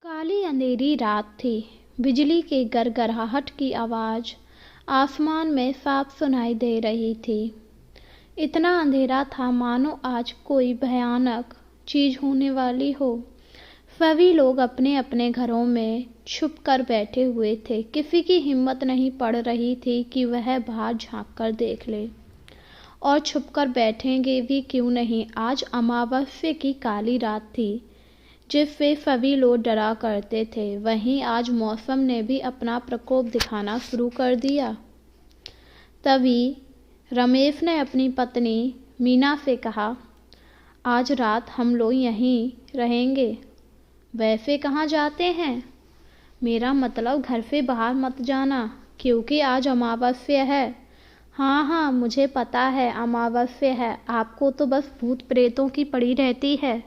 काली अंधेरी रात थी। बिजली के गड़गड़ाहट की आवाज़ आसमान में साफ सुनाई दे रही थी। इतना अंधेरा था मानो आज कोई भयानक चीज़ होने वाली हो। सभी लोग अपने अपने घरों में छुप कर बैठे हुए थे। किसी की हिम्मत नहीं पड़ रही थी कि वह बाहर झांक कर देख ले। और छुप कर बैठेंगे भी क्यों नहीं, आज अमावस्या की काली रात थी जिससे सभी लोग डरा करते थे। वहीं आज मौसम ने भी अपना प्रकोप दिखाना शुरू कर दिया। तभी रमेश ने अपनी पत्नी मीना से कहा, आज रात हम लोग यहीं रहेंगे। वैसे कहाँ जाते हैं? मेरा मतलब घर से बाहर मत जाना, क्योंकि आज अमावस्या है। हाँ हाँ, मुझे पता है अमावस्या है, आपको तो बस भूत प्रेतों की पड़ी रहती है।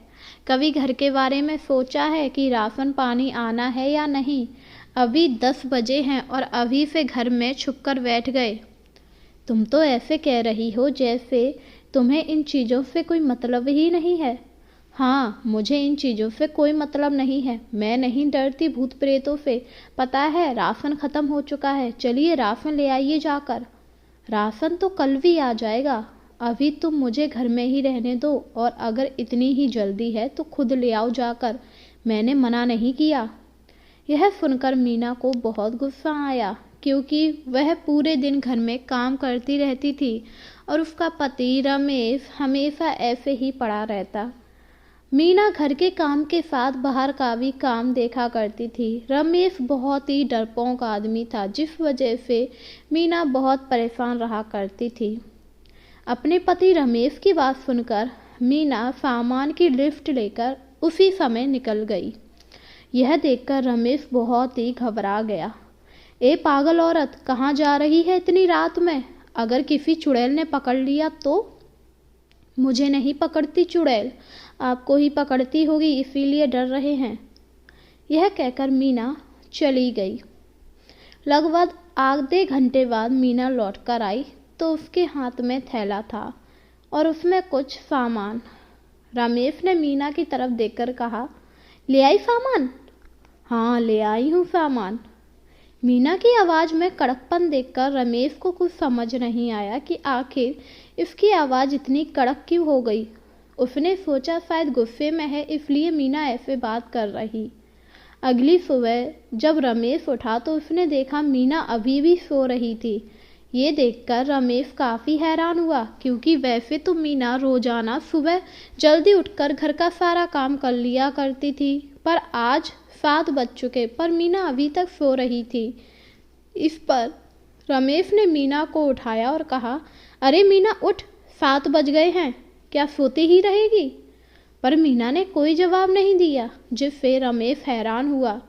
कभी घर के बारे में सोचा है कि राशन पानी आना है या नहीं? अभी 10 बजे हैं और अभी से घर में छुपकर बैठ गए। तुम तो ऐसे कह रही हो जैसे तुम्हें इन चीज़ों से कोई मतलब ही नहीं है। हाँ, मुझे इन चीज़ों से कोई मतलब नहीं है। मैं नहीं डरती भूत प्रेतों से। पता है राशन ख़त्म हो चुका है, चलिए राशन ले आइए जाकर। राशन तो कल भी आ जाएगा, अभी तुम मुझे घर में ही रहने दो, और अगर इतनी ही जल्दी है तो खुद ले आओ जाकर, मैंने मना नहीं किया। यह सुनकर मीना को बहुत गुस्सा आया, क्योंकि वह पूरे दिन घर में काम करती रहती थी और उसका पति रमेश हमेशा ऐसे ही पड़ा रहता। मीना घर के काम के साथ बाहर का भी काम देखा करती थी। रमेश बहुत ही डरपोक आदमी था, जिस वजह से मीना बहुत परेशान रहा करती थी। अपने पति रमेश की बात सुनकर मीना सामान की लिफ्ट लेकर उसी समय निकल गई। यह देखकर रमेश बहुत ही घबरा गया। ए पागल औरत, कहाँ जा रही है इतनी रात में? अगर किसी चुड़ैल ने पकड़ लिया तो? मुझे नहीं पकड़ती चुड़ैल, आपको ही पकड़ती होगी, इसीलिए डर रहे हैं। यह कहकर मीना चली गई। लगभग आधे घंटे बाद मीना लौटकर आई तो उसके हाथ में थैला था और उसमें कुछ सामान। रमेश ने मीना की तरफ देखकर कहा, ले आई सामान? हाँ, ले आई हूँ सामान। मीना की आवाज़ में कड़कपन देखकर रमेश को कुछ समझ नहीं आया कि आखिर इसकी आवाज़ इतनी कड़क क्यों हो गई। उसने सोचा शायद गुस्से में है, इसलिए मीना ऐसे बात कर रही। अगली सुबह जब रमेश उठा तो उसने देखा मीना अभी भी सो रही थी। ये देखकर रमेश काफ़ी हैरान हुआ, क्योंकि वैसे तो मीना रोजाना सुबह जल्दी उठकर घर का सारा काम कर लिया करती थी, पर आज 7 बज चुके पर मीना अभी तक सो रही थी। इस पर रमेश ने मीना को उठाया और कहा, अरे मीना उठ, 7 बज गए हैं, क्या सोती ही रहेगी? पर मीना ने कोई जवाब नहीं दिया, जिससे रमेश हैरान हुआ।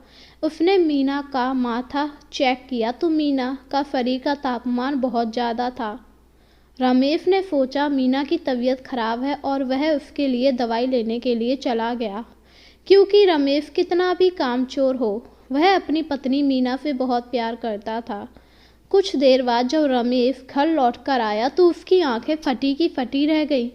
उसने मीना का माथा चेक किया तो मीना का शरीर का तापमान बहुत ज़्यादा था। रमेश ने सोचा मीना की तबीयत खराब है और वह उसके लिए दवाई लेने के लिए चला गया, क्योंकि रमेश कितना भी कामचोर हो, वह अपनी पत्नी मीना से बहुत प्यार करता था। कुछ देर बाद जब रमेश घर लौटकर आया तो उसकी आंखें फटी की फटी रह गई,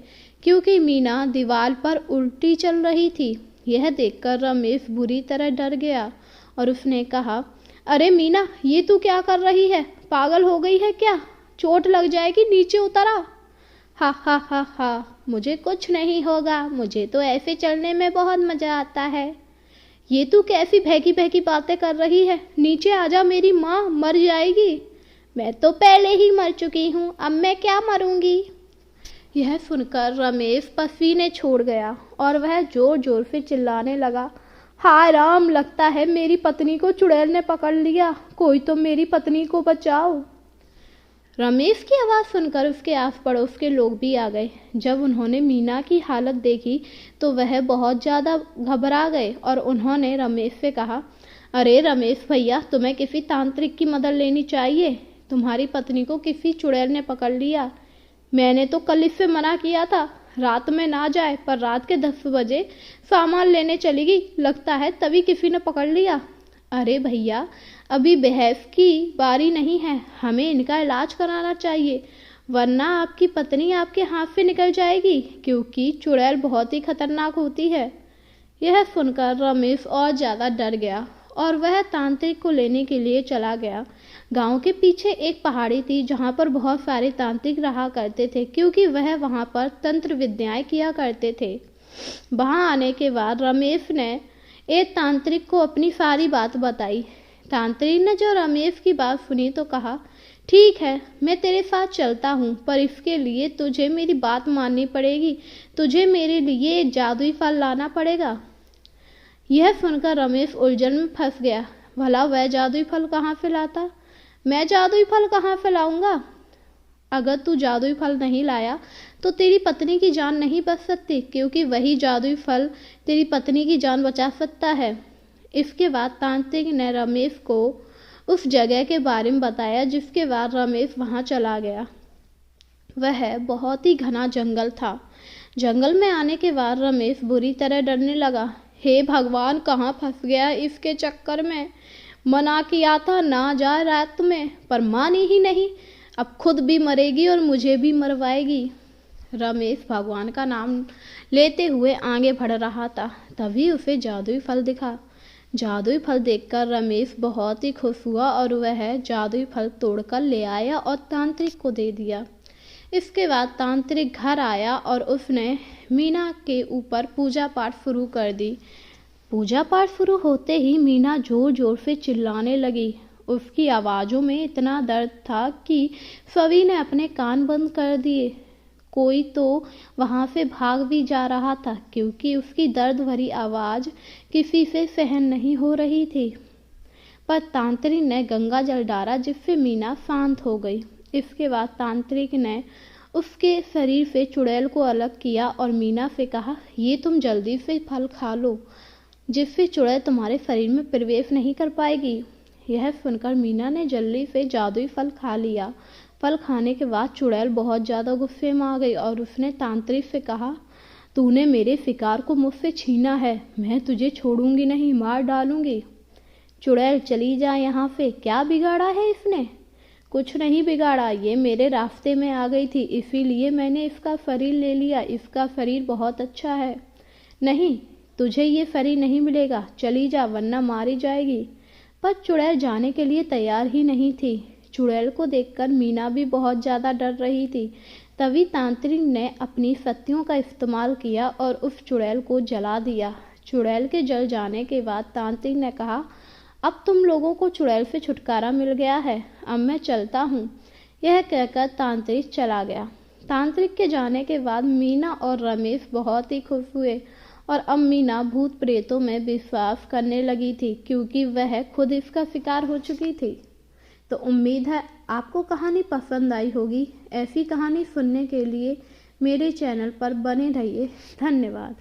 क्योंकि मीना दीवार पर उल्टी चल रही थी। यह देखकर रमेश बुरी तरह डर गया और उसने कहा, अरे मीना, ये तू क्या कर रही है? पागल हो गई है क्या? चोट लग जाएगी, नीचे उतर आ। हा हा हा हा, मुझे कुछ नहीं होगा, मुझे तो ऐसे चलने में बहुत मज़ा आता है। ये तू कैसी भैगी भैगी बातें कर रही है? नीचे आजा, मेरी माँ मर जाएगी। मैं तो पहले ही मर चुकी हूँ, अब मैं क्या मरूंगी? यह सुनकर रमेश पसीने छोड़ गया और वह जोर जोर से चिल्लाने लगा, हाय राम, लगता है मेरी पत्नी को चुड़ैल ने पकड़ लिया, कोई तो मेरी पत्नी को बचाओ। रमेश की आवाज़ सुनकर उसके आस पड़ोस के लोग भी आ गए। जब उन्होंने मीना की हालत देखी तो वह बहुत ज़्यादा घबरा गए और उन्होंने रमेश से कहा, अरे रमेश भैया, तुम्हें किसी तांत्रिक की मदद लेनी चाहिए, तुम्हारी पत्नी को किसी चुड़ैल ने पकड़ लिया। मैंने तो कल इससे मना किया था रात में ना जाए, पर रात के 10 बजे सामान लेने चली गई, लगता है तभी किसी ने पकड़ लिया। अरे भैया, अभी बहस की बारी नहीं है, हमें इनका इलाज कराना चाहिए, वरना आपकी पत्नी आपके हाथ से निकल जाएगी, क्योंकि चुड़ैल बहुत ही खतरनाक होती है। यह सुनकर रमेश और ज़्यादा डर गया और वह तांत्रिक को लेने के लिए चला गया। गांव के पीछे एक पहाड़ी थी जहां पर बहुत सारे तांत्रिक रहा करते थे, क्योंकि वह वहां पर तंत्र विद्याएं किया करते थे। वहां आने के बाद रमेश ने एक तांत्रिक को अपनी सारी बात बताई। तांत्रिक ने जो रमेश की बात सुनी तो कहा, ठीक है, मैं तेरे साथ चलता हूँ, पर इसके लिए तुझे मेरी बात माननी पड़ेगी। तुझे मेरे लिए एक जादुई फल लाना पड़ेगा। यह सुनकर रमेश उलझन में फंस गया। भला वह जादुई फल कहाँ से लाता? मैं जादुई फल कहाँ से लाऊंगा? अगर तू जादुई फल नहीं लाया तो तेरी पत्नी की जान नहीं बच सकती, क्योंकि वही जादुई फल तेरी पत्नी की जान बचा सकता है। इसके बाद तांत्रिक ने रमेश को उस जगह के बारे में बताया, जिसके बाद रमेश वहां चला गया। वह बहुत ही घना जंगल था। जंगल में आने के बाद रमेश बुरी तरह डरने लगा। हे भगवान, कहाँ फंस गया इसके चक्कर में। मना किया था ना जा रात में, पर मानी ही नहीं। अब खुद भी मरेगी और मुझे भी मरवाएगी। रमेश भगवान का नाम लेते हुए आगे बढ़ रहा था। तभी उसे जादुई फल दिखा। जादुई फल देखकर रमेश बहुत ही खुश हुआ और वह जादुई फल तोड़कर ले आया और तांत्रिक को दे दिया। इसके बाद तांत्रिक घर आया और उसने मीना के ऊपर पूजा पाठ शुरू कर दी। पूजा पाठ शुरू होते ही मीना जोर जोर से चिल्लाने लगी। उसकी आवाज़ों में इतना दर्द था कि सभी ने अपने कान बंद कर दिए। कोई तो वहां से भाग भी जा रहा था, क्योंकि उसकी दर्द भरी आवाज़ किसी से सहन नहीं हो रही थी। पर तांत्रिक ने गंगा जल डाला, जिससे मीना शांत हो गई। इसके बाद तांत्रिक ने उसके शरीर से चुड़ैल को अलग किया और मीना से कहा, ये तुम जल्दी से फल खा लो, जिससे चुड़ैल तुम्हारे शरीर में प्रवेश नहीं कर पाएगी। यह सुनकर मीना ने जल्दी से जादुई फल खा लिया। फल खाने के बाद चुड़ैल बहुत ज़्यादा गुस्से में आ गई और उसने तांत्रिक से कहा, तूने मेरे शिकार को मुझसे छीना है, मैं तुझे छोड़ूंगी नहीं, मार डालूंगी। चुड़ैल चली जा यहाँ से, क्या बिगाड़ा है इसने? कुछ नहीं बिगाड़ा, ये मेरे रास्ते में आ गई थी, इसीलिए मैंने इसका शरीर ले लिया। इसका शरीर बहुत अच्छा है। नहीं, तुझे ये शरीर नहीं मिलेगा, चली जा वरना मारी जाएगी। पर चुड़ैल जाने के लिए तैयार ही नहीं थी। चुड़ैल को देखकर मीना भी बहुत ज़्यादा डर रही थी। तभी तांत्रिक ने अपनी शक्तियों का इस्तेमाल किया और उस चुड़ैल को जला दिया। चुड़ैल के जल जाने के बाद तांत्रिक ने कहा, अब तुम लोगों को चुड़ैल से छुटकारा मिल गया है, अब मैं चलता हूँ। यह कहकर तांत्रिक चला गया। तांत्रिक के जाने के बाद मीना और रमेश बहुत ही खुश हुए और अब मीना भूत प्रेतों में विश्वास करने लगी थी, क्योंकि वह खुद इसका शिकार हो चुकी थी। तो उम्मीद है आपको कहानी पसंद आई होगी। ऐसी कहानी सुनने के लिए मेरे चैनल पर बने रहिए। धन्यवाद।